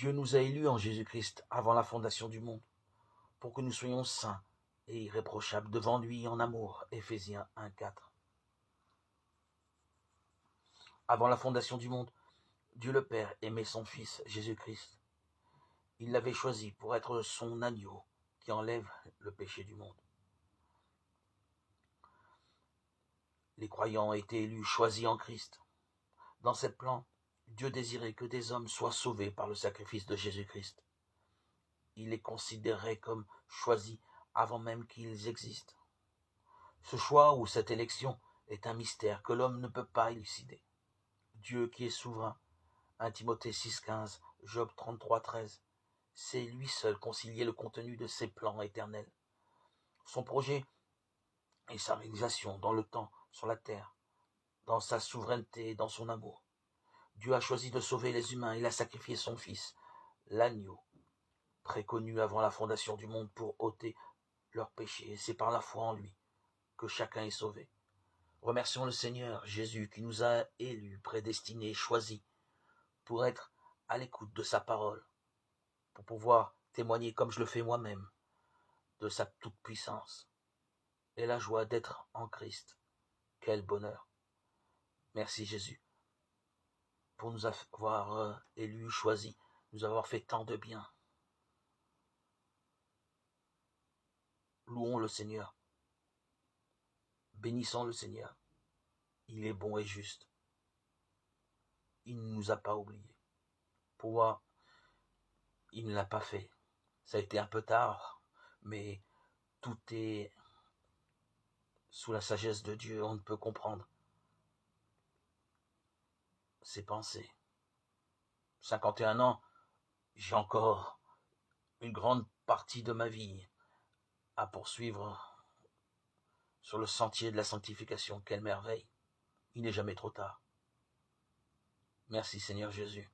Dieu nous a élus en Jésus-Christ avant la fondation du monde, pour que nous soyons saints et irréprochables devant lui en amour. Éphésiens 1,4. Avant la fondation du monde, Dieu le Père aimait son Fils, Jésus-Christ. Il l'avait choisi pour être son agneau qui enlève le péché du monde. Les croyants ont été élus, choisis en Christ. Dans ce plan, Dieu désirait que des hommes soient sauvés par le sacrifice de Jésus-Christ. Il les considérait comme choisis avant même qu'ils existent. Ce choix ou cette élection est un mystère que l'homme ne peut pas élucider. Dieu qui est souverain, 1 Timothée 6,15, Job 33,13, sait lui seul concilier le contenu de ses plans éternels. Son projet et sa réalisation dans le temps, sur la terre, dans sa souveraineté et dans son amour. Dieu a choisi de sauver les humains, il a sacrifié son Fils, l'agneau, préconnu avant la fondation du monde pour ôter leurs péchés, et c'est par la foi en lui que chacun est sauvé. Remercions le Seigneur Jésus qui nous a élus, prédestinés, choisis pour être à l'écoute de sa parole, pour pouvoir témoigner comme je le fais moi-même de sa toute-puissance et la joie d'être en Christ. Quel bonheur! Merci Jésus pour nous avoir élus, choisis, nous avoir fait tant de bien. Louons le Seigneur, bénissons le Seigneur. Il est bon et juste. Il ne nous a pas oubliés. Pour moi, il ne l'a pas fait. Ça a été un peu tard, mais tout est sous la sagesse de Dieu. On ne peut comprendre ses pensées. 51 ans, j'ai encore une grande partie de ma vie à poursuivre sur le sentier de la sanctification. Quelle merveille! Il n'est jamais trop tard. Merci Seigneur Jésus.